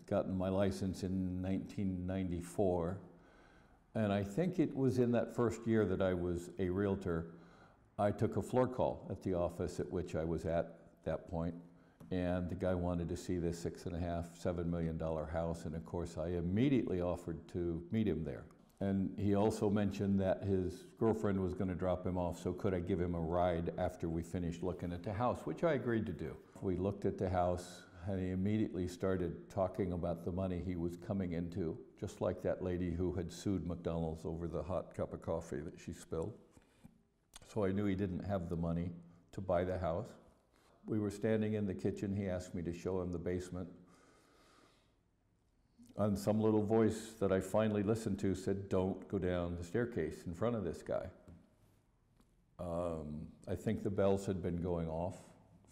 gotten my license in 1994. And I think it was in that first year that I was a realtor, I took a floor call at the office at which I was at that point. And the guy wanted to see this $6.5–7 million house. And of course, I immediately offered to meet him there. And he also mentioned that his girlfriend was going to drop him off, so could I give him a ride after we finished looking at the house, which I agreed to do. We looked at the house, and he immediately started talking about the money he was coming into, just like that lady who had sued McDonald's over the hot cup of coffee that she spilled. So I knew he didn't have the money to buy the house. We were standing in the kitchen. He asked me to show him the basement. And some little voice that I finally listened to said, "Don't go down the staircase in front of this guy." I think the bells had been going off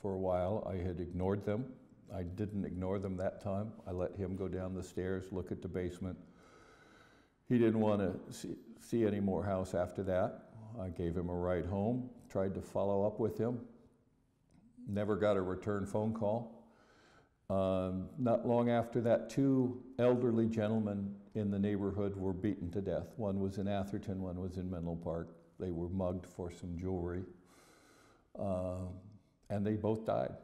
for a while. I had ignored them. I didn't ignore them that time. I let him go down the stairs, look at the basement. He didn't want to see any more house after that. I gave him a ride home, tried to follow up with him. Never got a return phone call. Not long after that, two elderly gentlemen in the neighborhood were beaten to death. One was in Atherton, one was in Menlo Park. They were mugged for some jewelry, and they both died.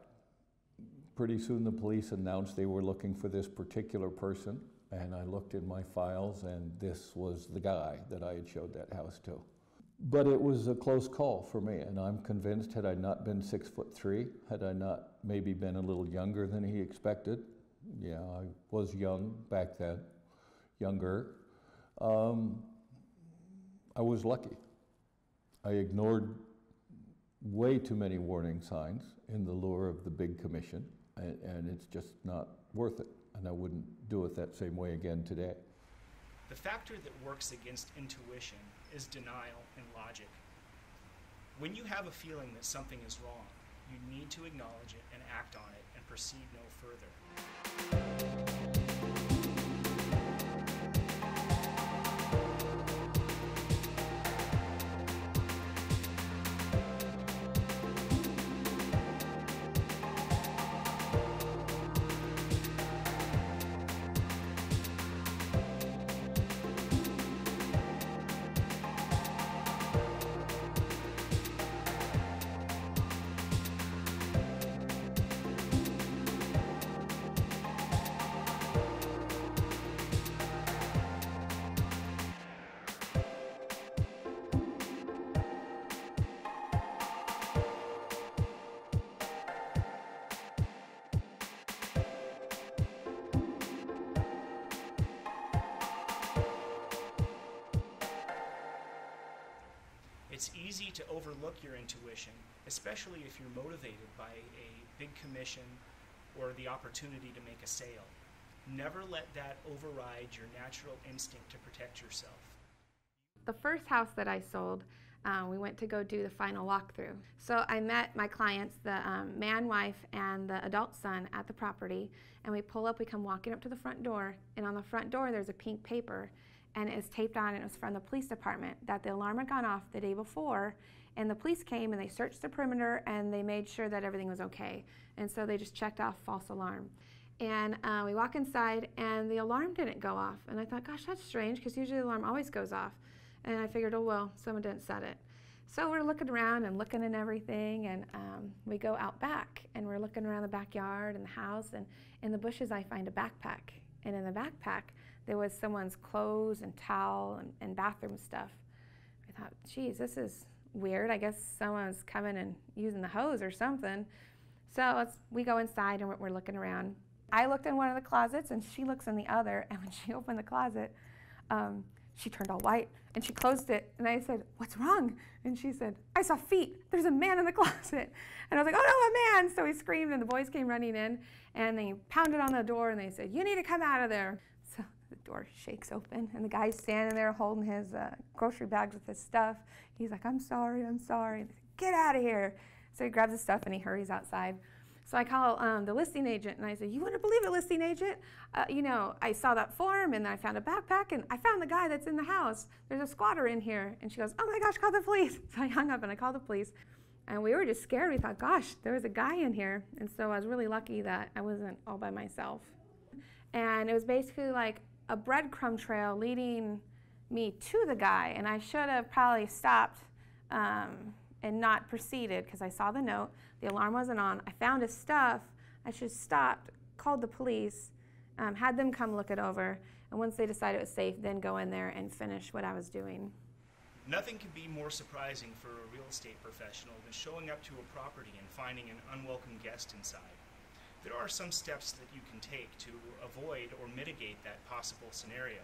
Pretty soon the police announced they were looking for this particular person, and I looked in my files, and this was the guy that I had showed that house to. But it was a close call for me, and I'm convinced had I not been 6'3", had I not maybe been a little younger than he expected, yeah, I was young back then, younger, I was lucky. I ignored way too many warning signs in the lure of the big commission, and it's just not worth it, and I wouldn't do it that same way again today. The factor that works against intuition is denial and logic. When you have a feeling that something is wrong, you need to acknowledge it and act on it and proceed no further. It's easy to overlook your intuition, especially if you're motivated by a big commission or the opportunity to make a sale. Never let that override your natural instinct to protect yourself. The first house that I sold, we went to go do the final walkthrough. So I met my clients, the man, wife, and the adult son at the property, and we pull up, we come walking up to the front door, and on the front door there's a pink paper, and it was taped on, and it was from the police department that the alarm had gone off the day before, and the police came and they searched the perimeter and they made sure that everything was okay. And so they just checked off false alarm. And we walk inside and the alarm didn't go off. And I thought, gosh, that's strange, because usually the alarm always goes off. And I figured, oh well, someone didn't set it. So we're looking around and looking at everything, and we go out back and we're looking around the backyard and the house, and in the bushes I find a backpack. And in the backpack, there was someone's clothes and towel and bathroom stuff. I thought, geez, this is weird. I guess someone's coming and using the hose or something. So we go inside and we're looking around. I looked in one of the closets and she looks in the other, and when she opened the closet, she turned all white and she closed it, and I said, "What's wrong?" And she said, "I saw feet. There's a man in the closet." And I was like, "Oh no, a man!" So we screamed and the boys came running in and they pounded on the door and they said, "You need to come out of there." So the door shakes open and the guy's standing there holding his grocery bags with his stuff. He's like, "I'm sorry, I'm sorry." They said, "Get out of here." So he grabs his stuff and he hurries outside. So I call the listing agent and I said, "You wouldn't believe it, listing agent. You know, I saw that form and I found a backpack and I found the guy that's in the house. There's a squatter in here." And she goes, "Oh my gosh, call the police." So I hung up and I called the police. And we were just scared. We thought, gosh, there was a guy in here. And so I was really lucky that I wasn't all by myself. And it was basically like a breadcrumb trail leading me to the guy, and I should have probably stopped and not proceeded because I saw the note. The alarm wasn't on. I found his stuff. I should have stopped, called the police, had them come look it over, and once they decided it was safe, then go in there and finish what I was doing. Nothing can be more surprising for a real estate professional than showing up to a property and finding an unwelcome guest inside. There are some steps that you can take to avoid or mitigate that possible scenario.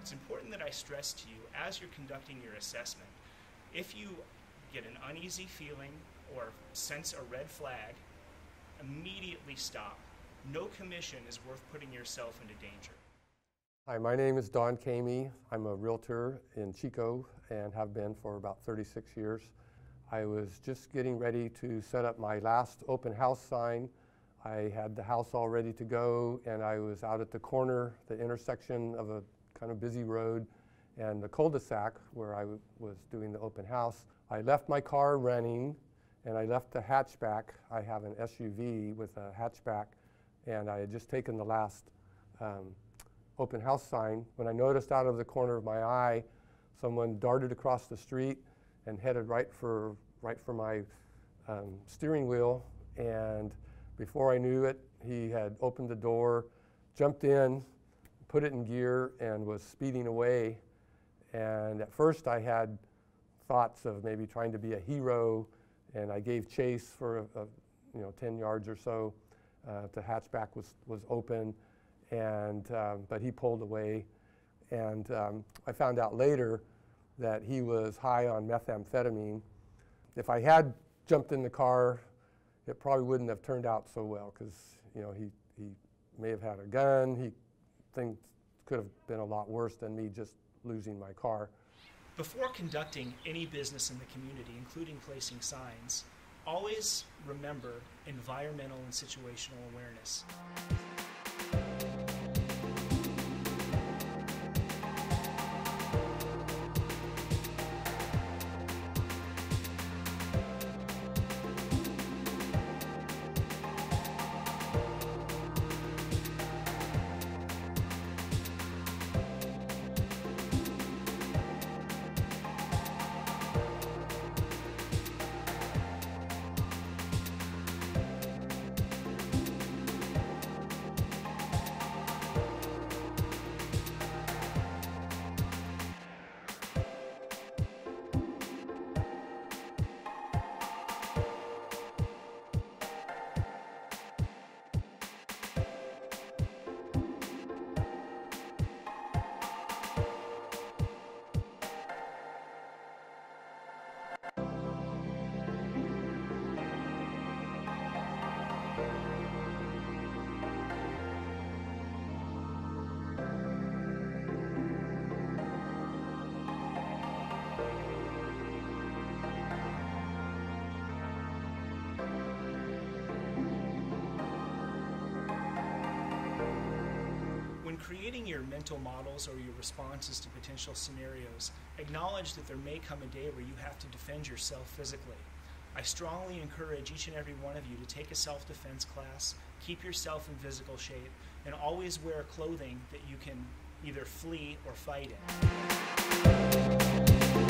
It's important that I stress to you, as you're conducting your assessment, if you get an uneasy feeling or sense a red flag, immediately stop. No commission is worth putting yourself into danger. Hi, my name is Don Kamey. I'm a realtor in Chico and have been for about 36 years. I was just getting ready to set up my last open house sign. I had the house all ready to go, and I was out at the corner, the intersection of a kind of busy road and the cul-de-sac where I was doing the open house. I left my car running and I left the hatchback. I have an SUV with a hatchback, and I had just taken the last open house sign when I noticed out of the corner of my eye someone darted across the street and headed right for my steering wheel, and before I knew it, he had opened the door, jumped in, put it in gear, and was speeding away. And at first I had thoughts of maybe trying to be a hero, and I gave chase for 10 yards or so. The hatchback was open, and but he pulled away. And I found out later that he was high on methamphetamine. If I had jumped in the car, it probably wouldn't have turned out so well, because he may have had a gun. Things could have been a lot worse than me just losing my car. Before conducting any business in the community, including placing signs, always remember environmental and situational awareness. Creating your mental models or your responses to potential scenarios, acknowledge that there may come a day where you have to defend yourself physically. I strongly encourage each and every one of you to take a self-defense class, keep yourself in physical shape, and always wear clothing that you can either flee or fight in.